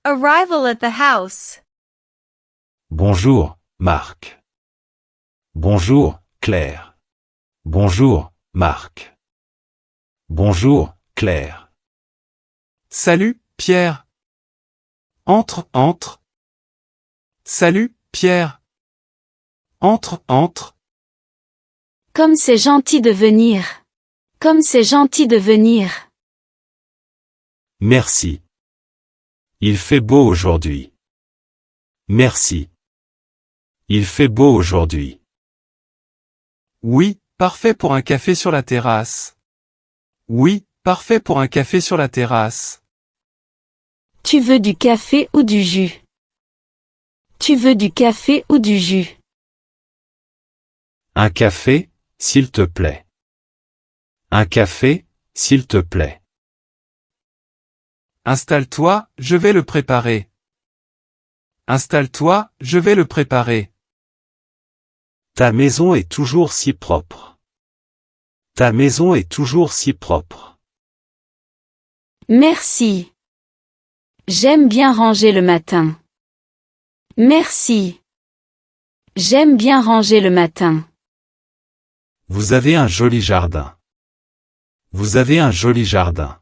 Arrival at the house. Bonjour, Marc. Bonjour, Claire. Bonjour, Marc. Bonjour, Claire. Salut, Pierre. Entre, entre. Salut, Pierre. Entre, entre. Comme c'est gentil de venir. Comme c'est gentil de venir. Merci. Il fait beau aujourd'hui. Merci. Il fait beau aujourd'hui. Oui, parfait pour un café sur la terrasse. Oui, parfait pour un café sur la terrasse. Tu veux du café ou du jus? Tu veux du café ou du jus? Un café, s'il te plaît. Un café, s'il te plaît. Installe-toi, je vais le préparer. Installe-toi, je vais le préparer. Ta maison est toujours si propre. Ta maison est toujours si propre. Merci. J'aime bien ranger le matin. Merci. J'aime bien ranger le matin. Vous avez un joli jardin. Vous avez un joli jardin.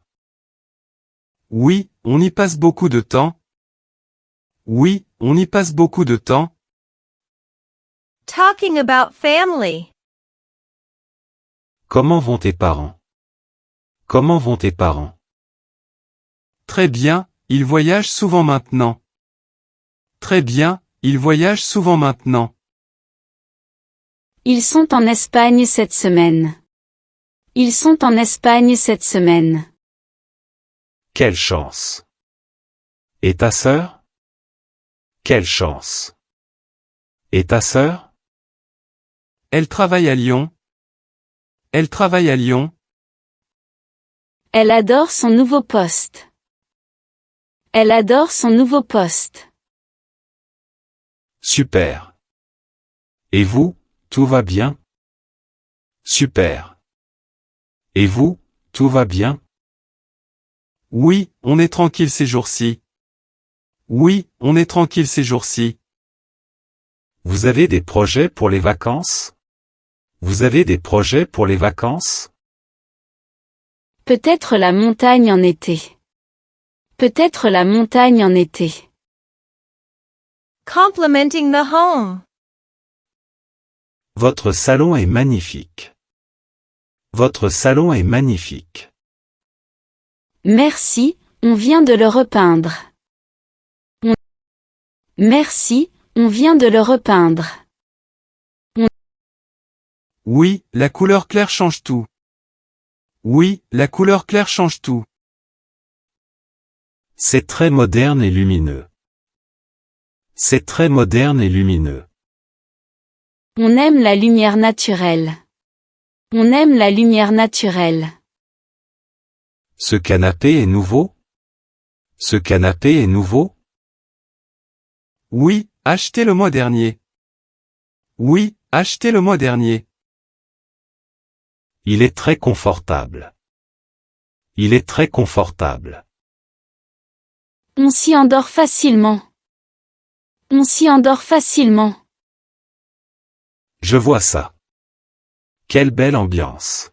Oui, on y passe beaucoup de temps. Oui, on y passe beaucoup de temps. Talking about family. Comment vont tes parents? Comment vont tes parents? Très bien, ils voyagent souvent maintenant. Très bien, ils voyagent souvent maintenant. Ils sont en Espagne cette semaine. Ils sont en Espagne cette semaine. Quelle chance! Et ta sœur? Quelle chance! Et ta sœur? Elle travaille à Lyon. Elle travaille à Lyon. Elle adore son nouveau poste. Elle adore son nouveau poste. Super. Et vous, tout va bien? Super. Et vous, tout va bien? Oui, on est tranquille ces jours-ci. Oui, on est tranquille ces jours-ci. Vous avez des projets pour les vacances? Vous avez des projets pour les vacances? Peut-être la montagne en été. Peut-être la montagne en été. Complimenting the home. Votre salon est magnifique. Votre salon est magnifique. Merci, on vient de le repeindre. Merci, on vient de le repeindre. Oui, la couleur claire change tout. Oui, la couleur claire change tout. C'est très moderne et lumineux. C'est très moderne et lumineux. On aime la lumière naturelle. On aime la lumière naturelle. Ce canapé est nouveau? Ce canapé est nouveau? Oui, acheté le mois dernier. Oui, acheté le mois dernier. Il est très confortable. Il est très confortable. On s'y endort facilement. On s'y endort facilement. Je vois ça. Quelle belle ambiance.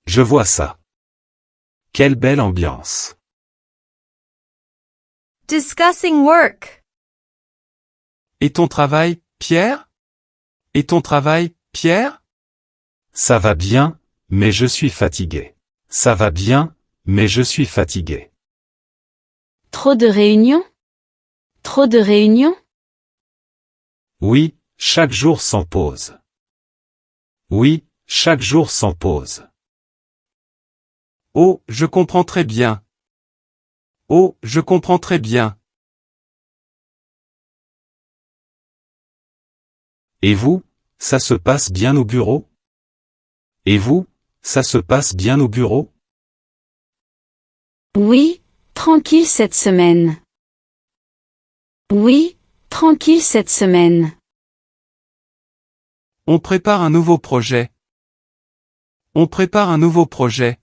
Je vois ça. Quelle belle ambiance. Discussing work. Et ton travail, Pierre? Et ton travail, Pierre? Ça va bien, mais je suis fatigué. Ça va bien, mais je suis fatigué. Trop de réunions? Trop de réunions? Oui, chaque jour sans pause. Oui, chaque jour sans pause. Oh, je comprends très bien. Oh, je comprends très bien. Et vous, ça se passe bien au bureau? Et vous, ça se passe bien au bureau? Oui, tranquille cette semaine. Oui, tranquille cette semaine. On prépare un nouveau projet. On prépare un nouveau projet.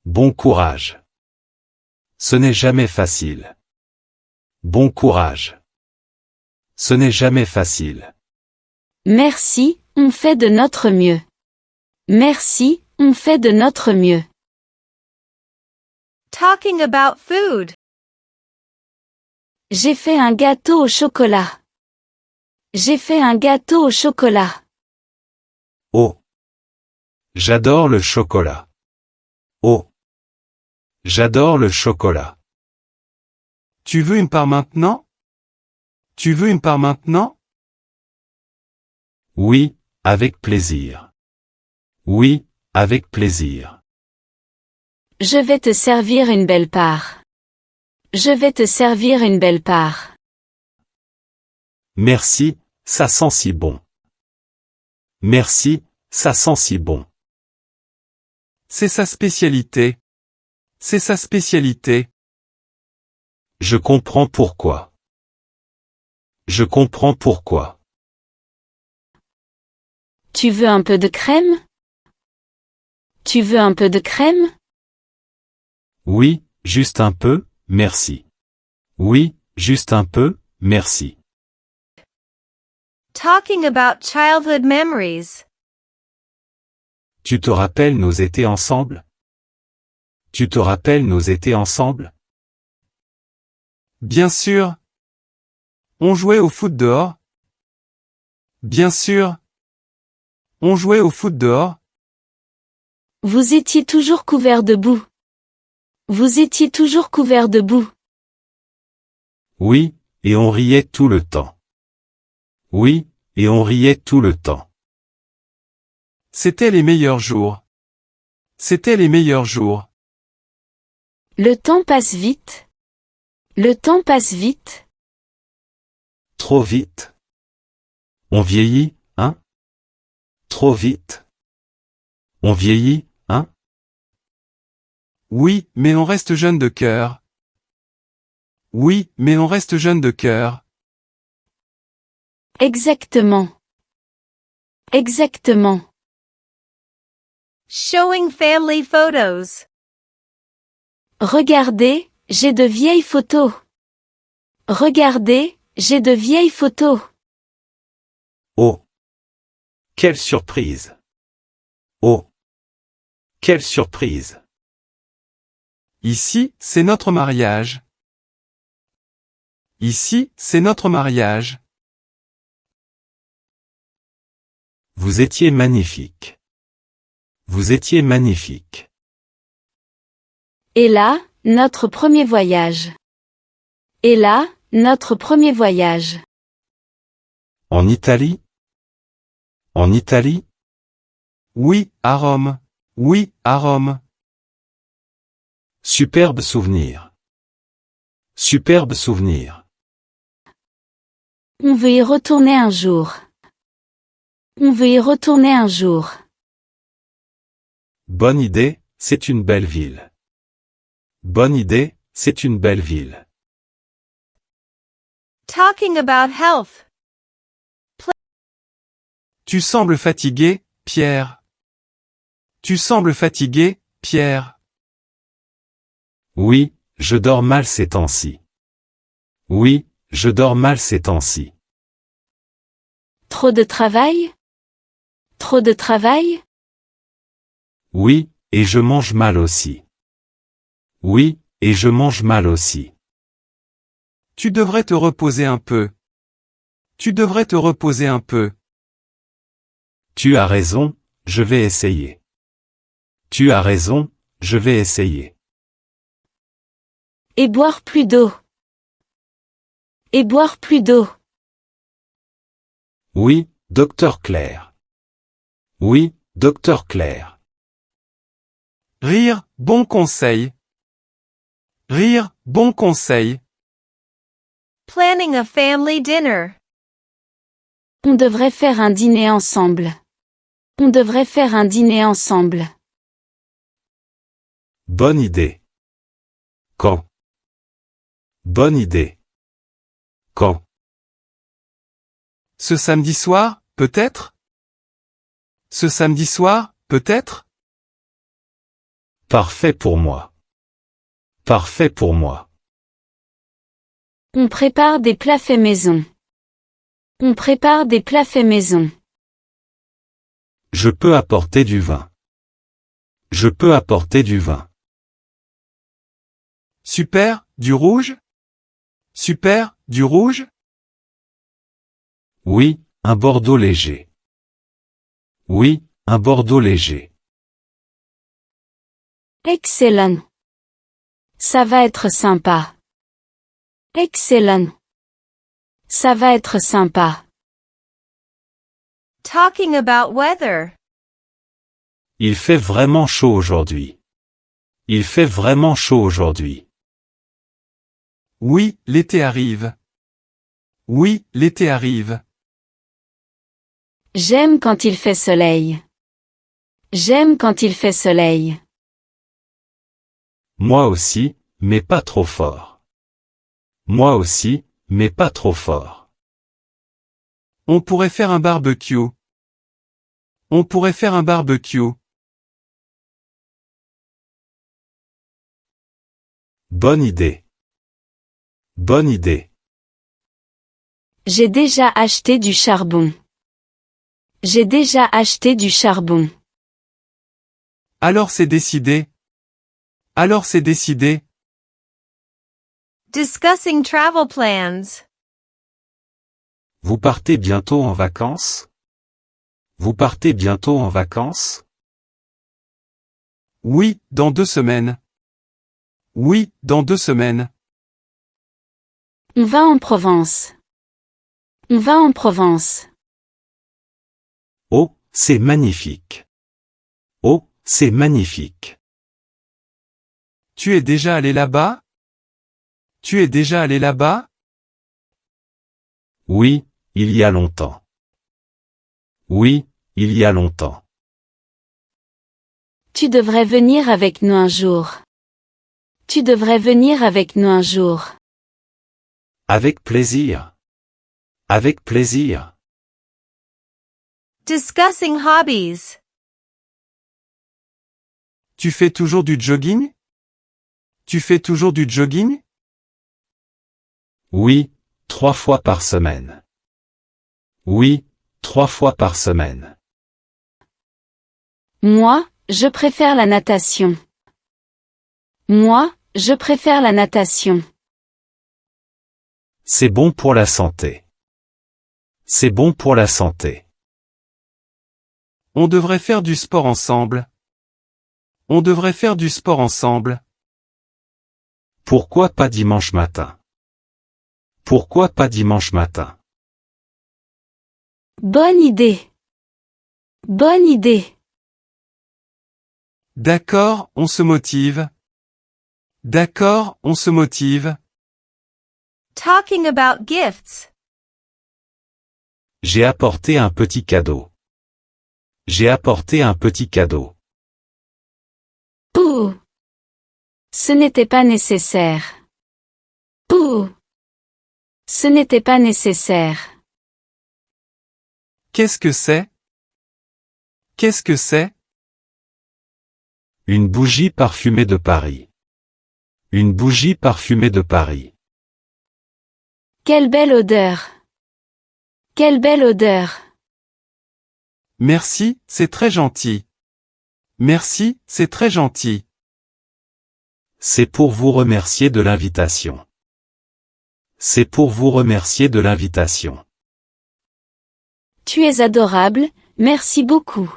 Bon courage. Ce n'est jamais facile. Bon courage. Ce n'est jamais facile. Merci, on fait de notre mieux. Merci, on fait de notre mieux. Talking about food. J'ai fait un gâteau au chocolat. J'ai fait un gâteau au chocolat. Oh. J'adore le chocolat. Oh. J'adore le chocolat. Tu veux une part maintenant? Tu veux une part maintenant? Oui, avec plaisir. Oui, avec plaisir. Je vais te servir une belle part. Je vais te servir une belle part. Merci, ça sent si bon. Merci, ça sent si bon. C'est sa spécialité. C'est sa spécialité. Je comprends pourquoi. Je comprends pourquoi. Tu veux un peu de crème? Tu veux un peu de crème? Oui, juste un peu, merci. Oui, juste un peu, merci. Talking about childhood memories. Tu te rappelles nos étés ensemble? Tu te rappelles nos étés ensemble? Bien sûr. On jouait au foot dehors. Bien sûr. On jouait au foot dehors. Vous étiez toujours couvert de boue. Vous étiez toujours couvert de boue. Oui, et on riait tout le temps. Oui, et on riait tout le temps. C'était les meilleurs jours. C'était les meilleurs jours. Le temps passe vite. Le temps passe vite. Trop vite. On vieillit, hein? Trop vite. On vieillit, hein? Oui, mais on reste jeune de cœur. Oui, mais on reste jeune de cœur. Exactement. Exactement. Showing family photos. Regardez, j'ai de vieilles photos. Regardez, j'ai de vieilles photos. Oh! Quelle surprise! Oh! Quelle surprise! Ici, c'est notre mariage. Ici, c'est notre mariage. Vous étiez magnifique. Vous étiez magnifique. Et là, notre premier voyage. Et là, notre premier voyage. En Italie? En Italie? Oui, à Rome. Oui, à Rome. Superbe souvenir. Superbe souvenir. On veut y retourner un jour. On veut y retourner un jour. Bonne idée, c'est une belle ville. Bonne idée, c'est une belle ville. Talking about health. Tu sembles fatigué, Pierre. Tu sembles fatigué, Pierre. Oui, je dors mal ces temps-ci. Oui, je dors mal ces temps-ci. Trop de travail? Trop de travail? Oui, et je mange mal aussi. Oui, et je mange mal aussi. Tu devrais te reposer un peu. Tu devrais te reposer un peu. Tu as raison, je vais essayer. Tu as raison, je vais essayer. Et boire plus d'eau. Et boire plus d'eau. Oui, docteur Claire. Oui, docteur Claire. Rire, bon conseil. Rire, bon conseil. Planning a family dinner. On devrait faire un dîner ensemble. On devrait faire un dîner ensemble. Bonne idée. Quand? Bonne idée. Quand? Ce samedi soir, peut-être? Ce samedi soir, peut-être? Parfait pour moi. Parfait pour moi. On prépare des plats faits maison. On prépare des plats faits maison. Je peux apporter du vin. Je peux apporter du vin. Super, du rouge? Super, du rouge? Oui, un Bordeaux léger. Oui, un Bordeaux léger. Excellent. Ça va être sympa. Excellent. Ça va être sympa. Talking about weather. Il fait vraiment chaud aujourd'hui. Il fait vraiment chaud aujourd'hui. Oui, l'été arrive. Oui, l'été arrive. J'aime quand il fait soleil. J'aime quand il fait soleil. Moi aussi, mais pas trop fort. Moi aussi, mais pas trop fort. On pourrait faire un barbecue. On pourrait faire un barbecue. Bonne idée. Bonne idée. J'ai déjà acheté du charbon. J'ai déjà acheté du charbon. Alors c'est décidé. Alors c'est décidé. Discussing travel plans. Vous partez bientôt en vacances? Vous partez bientôt en vacances? Oui, dans 2 semaines. Oui, dans 2 semaines. On va en Provence. On va en Provence. Oh, c'est magnifique. Oh, c'est magnifique. Tu es déjà allé là-bas? Tu es déjà allé là-bas? Oui, il y a longtemps. Oui, il y a longtemps. Tu devrais venir avec nous un jour. Tu devrais venir avec nous un jour. Avec plaisir. Avec plaisir. Discussing hobbies. Tu fais toujours du jogging? Tu fais toujours du jogging? Oui, 3 fois par semaine. Oui, 3 fois par semaine. Moi, je préfère la natation. Moi, je préfère la natation. C'est bon pour la santé. C'est bon pour la santé. On devrait faire du sport ensemble. On devrait faire du sport ensemble. Pourquoi pas dimanche matin? Pourquoi pas dimanche matin? Bonne idée. Bonne idée. D'accord, on se motive. D'accord, on se motive. Talking about gifts. J'ai apporté un petit cadeau. J'ai apporté un petit cadeau. Pouh. Ce n'était pas nécessaire. Pouh. Ce n'était pas nécessaire. Qu'est-ce que c'est? Qu'est-ce que c'est? Une bougie parfumée de Paris. Une bougie parfumée de Paris. Quelle belle odeur. Quelle belle odeur. Merci, c'est très gentil. Merci, c'est très gentil. C'est pour vous remercier de l'invitation. C'est pour vous remercier de l'invitation. Tu es adorable, merci beaucoup.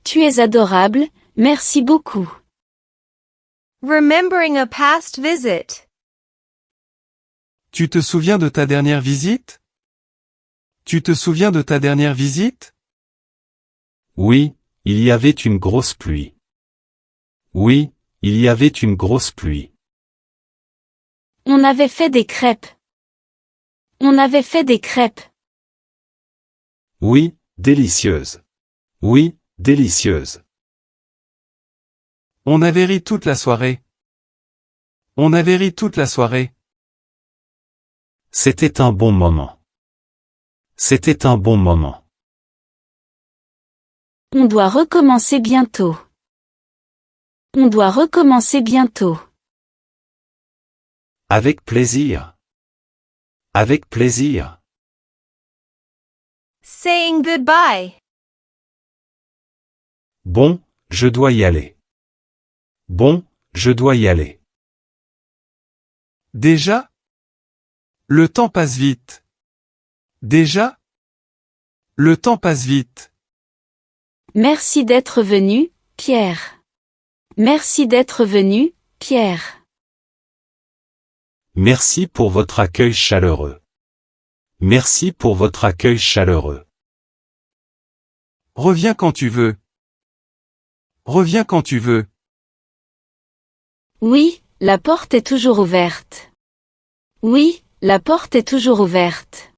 Tu es adorable, merci beaucoup. Remembering a past visit. Tu te souviens de ta dernière visite? Tu te souviens de ta dernière visite? Oui, il y avait une grosse pluie. Oui, il y avait une grosse pluie. On avait fait des crêpes. On avait fait des crêpes. Oui, délicieuse. Oui, délicieuse. On avait ri toute la soirée. On avait ri toute la soirée. C'était un bon moment. C'était un bon moment. On doit recommencer bientôt. On doit recommencer bientôt. Avec plaisir. Avec plaisir. Saying goodbye. Bon, je dois y aller. Bon, je dois y aller. Déjà? Le temps passe vite. Déjà? Le temps passe vite. Merci d'être venu, Pierre. Merci d'être venu, Pierre. Merci pour votre accueil chaleureux. Merci pour votre accueil chaleureux. Reviens quand tu veux. Reviens quand tu veux. Oui, la porte est toujours ouverte. Oui, la porte est toujours ouverte.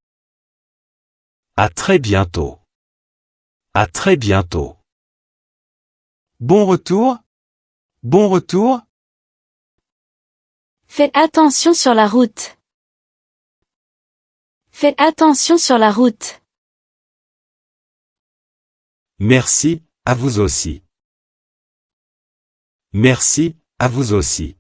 À très bientôt. À très bientôt. Bon retour. Bon retour. Faites attention sur la route. Faites attention sur la route. Merci, à vous aussi. Merci, à vous aussi.